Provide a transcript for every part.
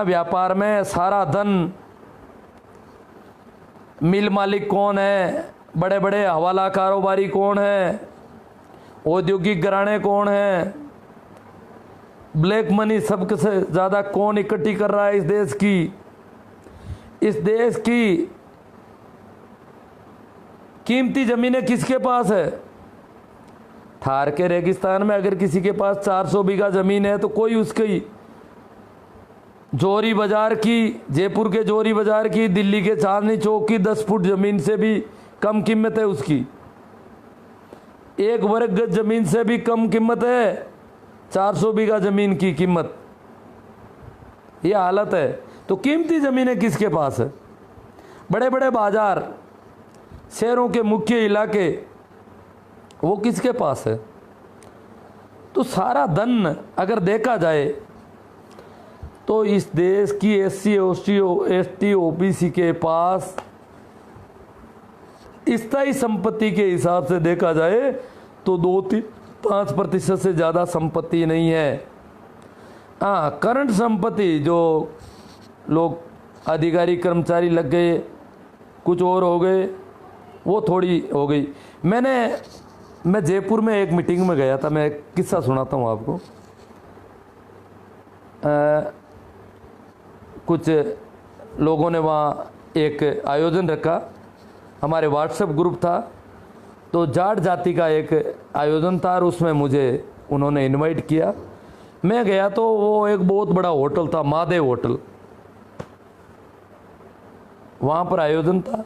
व्यापार में सारा धन, मिल मालिक कौन है, बड़े बड़े हवाला कारोबारी कौन है, औद्योगिक घराने कौन है, ब्लैक मनी सबसे ज़्यादा कौन इकट्ठी कर रहा है इस देश की कीमती ज़मीनें किसके पास है। थार के रेगिस्तान में अगर किसी के पास 400 बीघा ज़मीन है तो कोई उसकी जोरी बाजार की, जयपुर के जोरी बाजार की, दिल्ली के चांदनी चौक की 10 फुट ज़मीन से भी कम कीमत है उसकी। 1 वर्ग गज ज़मीन से भी कम कीमत है 400 बीघा ज़मीन की कीमत। ये हालत है। तो कीमती ज़मीनें किसके पास है। बड़े बड़े बाजार, शहरों के मुख्य इलाके, वो किसके पास है। तो सारा धन अगर देखा जाए तो इस देश की SC ST OBC के पास स्थायी संपत्ति के हिसाब से देखा जाए तो 2-5% से ज़्यादा संपत्ति नहीं है। हाँ, करंट संपत्ति जो लोग अधिकारी कर्मचारी लग गए, कुछ और हो गए, वो थोड़ी हो गई। मैं जयपुर में एक मीटिंग में गया था। मैं एक किस्सा सुनाता हूँ आपको। कुछ लोगों ने वहाँ एक आयोजन रखा, हमारे व्हाट्सएप ग्रुप था, तो जाट जाति का एक आयोजन था और उसमें मुझे उन्होंने इनवाइट किया। मैं गया तो वो एक बहुत बड़ा होटल था, महादेव होटल, वहाँ पर आयोजन था।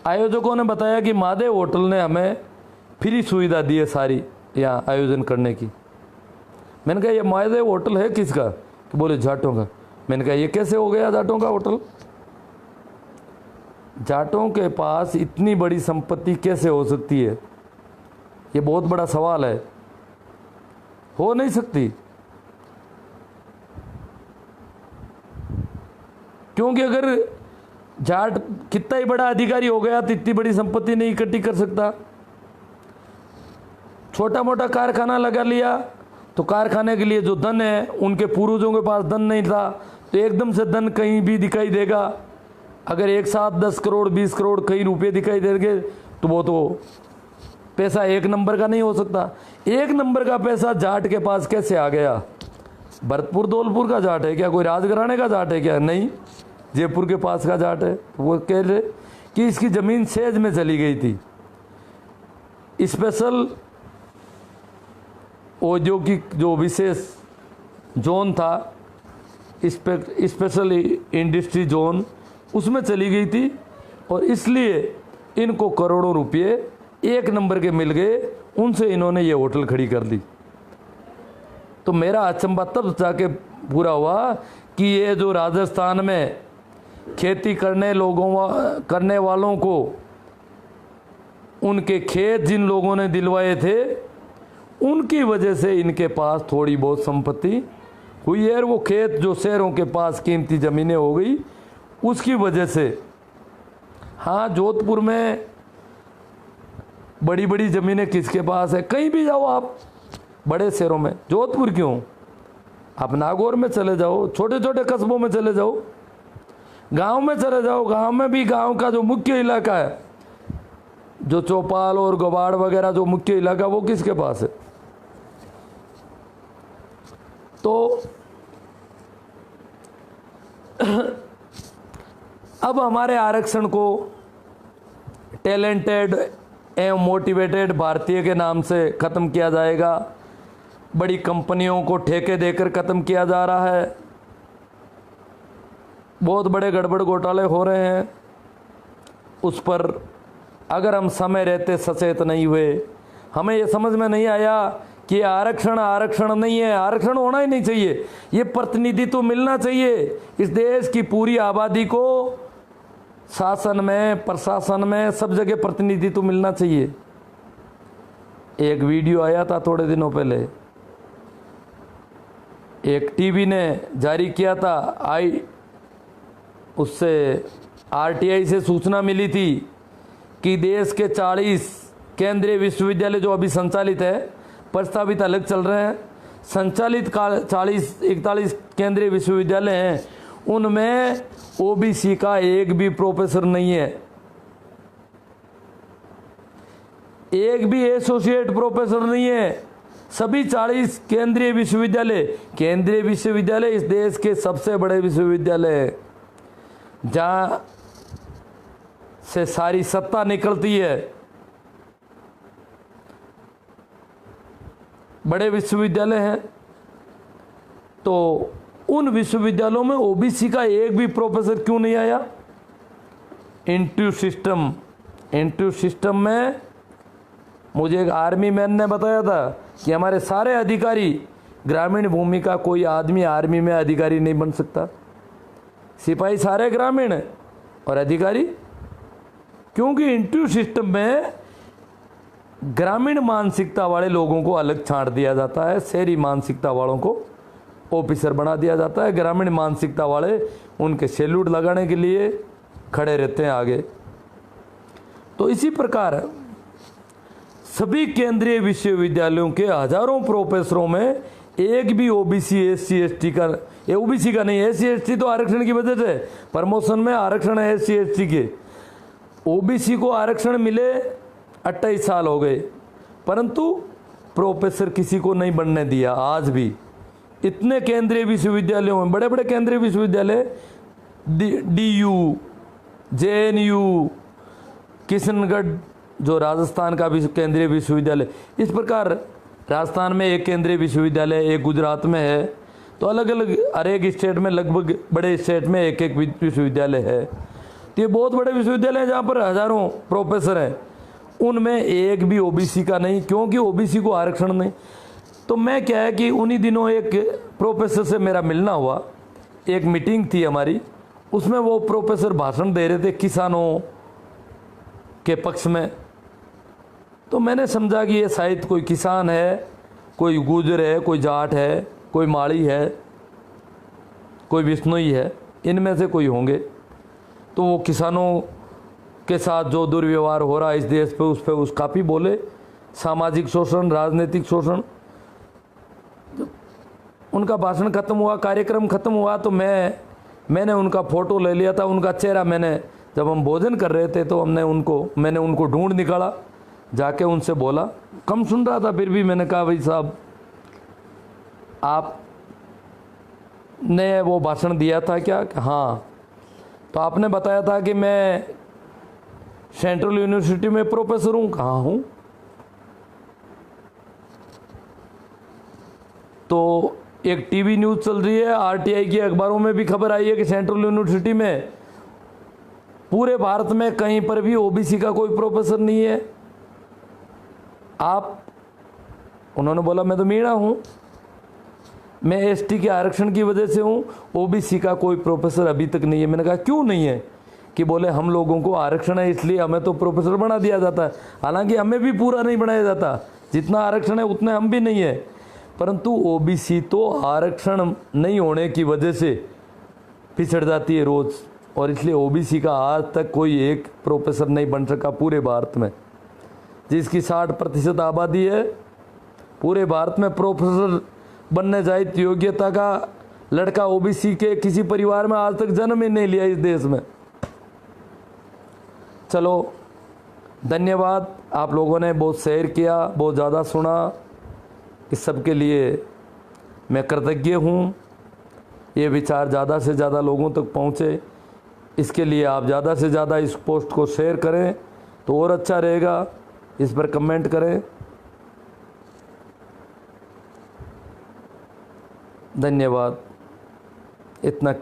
आयोजकों ने बताया कि महादेव होटल ने हमें फ्री सुविधा दी है सारी यहाँ आयोजन करने की। मैंने कहा ये महादेव होटल है किसका, तो बोले जाटों का। मैंने कहा ये कैसे हो गया जाटों का होटल। जाटों के पास इतनी बड़ी संपत्ति कैसे हो सकती है, ये बहुत बड़ा सवाल है। हो नहीं सकती, क्योंकि अगर जाट कितना ही बड़ा अधिकारी हो गया तो इतनी बड़ी संपत्ति नहीं इकट्ठी कर सकता। छोटा मोटा कारखाना लगा लिया तो कारखाने के लिए जो धन है, उनके पूर्वजों के पास धन नहीं था, तो एकदम से धन कहीं भी दिखाई देगा। अगर एक साथ 10 करोड़ 20 करोड़ कई रुपए दिखाई देंगे तो वो तो पैसा एक नंबर का नहीं हो सकता। एक नंबर का पैसा जाट के पास कैसे आ गया। भरतपुर दौलपुर का जाट है क्या, कोई राजघराने का जाट है क्या, नहीं, जयपुर के पास का जाट है। वो कह रहे कि इसकी ज़मीन सेज में चली गई थी। स्पेशल औद्योगिक जो विशेष जोन था, स्पेशल इंडस्ट्री जोन, उसमें चली गई थी और इसलिए इनको करोड़ों रुपए एक नंबर के मिल गए। उनसे इन्होंने ये होटल खड़ी कर दी। तो मेरा अचंभा तब जाके पूरा हुआ कि ये जो राजस्थान में खेती करने वालों को उनके खेत जिन लोगों ने दिलवाए थे, उनकी वजह से इनके पास थोड़ी बहुत संपत्ति हुई है। वो खेत जो शहरों के पास कीमती ज़मीनें हो गई, उसकी वजह से। हाँ, जोधपुर में बड़ी बड़ी ज़मीनें किसके पास है। कहीं भी जाओ आप बड़े शहरों में, जोधपुर क्यों, आप नागौर में चले जाओ, छोटे छोटे कस्बों में चले जाओ, गांव में चले जाओ। गांव में भी, गांव का जो मुख्य इलाका है, जो चौपाल और गवाड़ वगैरह जो मुख्य इलाका, वो किसके पास है। तो अब हमारे आरक्षण को टैलेंटेड एवं मोटिवेटेड भारतीय के नाम से ख़त्म किया जाएगा। बड़ी कंपनियों को ठेके देकर ख़त्म किया जा रहा है। बहुत बड़े गड़बड़ घोटाले हो रहे हैं। उस पर अगर हम समय रहते सचेत नहीं हुए, हमें ये समझ में नहीं आया कि आरक्षण नहीं है, आरक्षण होना ही नहीं चाहिए। ये प्रतिनिधित्व तो मिलना चाहिए। इस देश की पूरी आबादी को शासन में, प्रशासन में, सब जगह प्रतिनिधित्व तो मिलना चाहिए। एक वीडियो आया था थोड़े दिनों पहले, एक टीवी ने जारी किया था, उससे RTI से सूचना मिली थी कि देश के 40 केंद्रीय विश्वविद्यालय जो अभी संचालित है, प्रस्तावित अलग चल रहे हैं, संचालित 40-41 केंद्रीय विश्वविद्यालय हैं, उनमें ओबीसी का एक भी प्रोफेसर नहीं है, एक भी एसोसिएट प्रोफेसर नहीं है। सभी 40 केंद्रीय विश्वविद्यालय इस देश के सबसे बड़े विश्वविद्यालय है, जहां से सारी सत्ता निकलती है। बड़े विश्वविद्यालय हैं, तो उन विश्वविद्यालयों में ओबीसी का एक भी प्रोफेसर क्यों नहीं आया? इंटरव्यू सिस्टम में मुझे एक आर्मी मैन ने बताया था कि हमारे सारे अधिकारी ग्रामीण भूमि का कोई आदमी आर्मी में अधिकारी नहीं बन सकता। सिपाही सारे ग्रामीण हैं और अधिकारी, क्योंकि इंटरव्यू सिस्टम में ग्रामीण मानसिकता वाले लोगों को अलग छांट दिया जाता है, शहरी मानसिकता वालों को ऑफिसर बना दिया जाता है। ग्रामीण मानसिकता वाले उनके सैल्यूट लगाने के लिए खड़े रहते हैं आगे। तो इसी प्रकार सभी केंद्रीय विश्वविद्यालयों के हजारों प्रोफेसरों में एक भी ओबीसी एससी एसटी का, ओबीसी का नहीं, एससी एसटी तो आरक्षण की वजह से प्रमोशन में आरक्षण है एससी एसटी के। ओबीसी को आरक्षण मिले 28 साल हो गए, परंतु प्रोफेसर किसी को नहीं बनने दिया। आज भी इतने केंद्रीय विश्वविद्यालयों में, बड़े बड़े केंद्रीय विश्वविद्यालय, DU, JNU, किशनगढ़ जो राजस्थान का भी केंद्रीय विश्वविद्यालय, इस प्रकार राजस्थान में एक केंद्रीय विश्वविद्यालय, एक गुजरात में है, तो अलग अलग हर एक स्टेट में, लगभग बड़े स्टेट में एक एक विश्वविद्यालय है। तो ये बहुत बड़े विश्वविद्यालय हैं जहाँ पर हजारों प्रोफेसर हैं, उनमें एक भी ओबीसी का नहीं, क्योंकि ओबीसी को आरक्षण नहीं। तो मैं क्या है कि उन्हीं दिनों एक प्रोफेसर से मेरा मिलना हुआ, एक मीटिंग थी हमारी, उसमें वो प्रोफेसर भाषण दे रहे थे किसानों के पक्ष में। तो मैंने समझा कि ये शायद कोई किसान है, कोई गुजर है, कोई जाट है, कोई माड़ी है, कोई बिश्नोई है, इनमें से कोई होंगे। तो वो किसानों के साथ जो दुर्व्यवहार हो रहा है इस देश पे, उस पर उस काफ़ी बोले, सामाजिक शोषण, राजनीतिक शोषण। उनका भाषण खत्म हुआ, कार्यक्रम खत्म हुआ, तो मैंने उनका फ़ोटो ले लिया था, उनका चेहरा मैंने, जब हम भोजन कर रहे थे तो मैंने उनको ढूंढ निकाला, जाके उनसे बोला, कम सुन रहा था फिर भी मैंने कहा, भाई साहब आपने वो भाषण दिया था क्या? हाँ। तो आपने बताया था कि मैं सेंट्रल यूनिवर्सिटी में प्रोफेसर हूँ। कहाँ हूँ? तो एक टीवी न्यूज़ चल रही है, आरटीआई की अखबारों में भी खबर आई है कि सेंट्रल यूनिवर्सिटी में पूरे भारत में कहीं पर भी ओबीसी का कोई प्रोफेसर नहीं है। उन्होंने बोला, मैं तो मीणा हूँ, मैं एसटी के आरक्षण की वजह से हूँ, ओबीसी का कोई प्रोफेसर अभी तक नहीं है। मैंने कहा क्यों नहीं है? कि बोले हम लोगों को आरक्षण है इसलिए हमें तो प्रोफेसर बना दिया जाता है। हालांकि हमें भी पूरा नहीं बनाया जाता, जितना आरक्षण है उतने हम भी नहीं है, परंतु ओबीसी तो आरक्षण नहीं होने की वजह से पिछड़ जाती है रोज़, और इसलिए ओबीसी का आज तक कोई एक प्रोफेसर नहीं बन सका पूरे भारत में। जिसकी 60% आबादी है, पूरे भारत में प्रोफेसर बनने जाए योग्यता का लड़का ओबीसी के किसी परिवार में आज तक जन्म ही नहीं लिया इस देश में। चलो, धन्यवाद, आप लोगों ने बहुत शेयर किया, बहुत ज़्यादा सुना, इस सब के लिए मैं कृतज्ञ हूँ। ये विचार ज़्यादा से ज़्यादा लोगों तक पहुँचे, इसके लिए आप ज़्यादा से ज़्यादा इस पोस्ट को शेयर करें तो और अच्छा रहेगा। इस पर कमेंट करें। धन्यवाद। इतना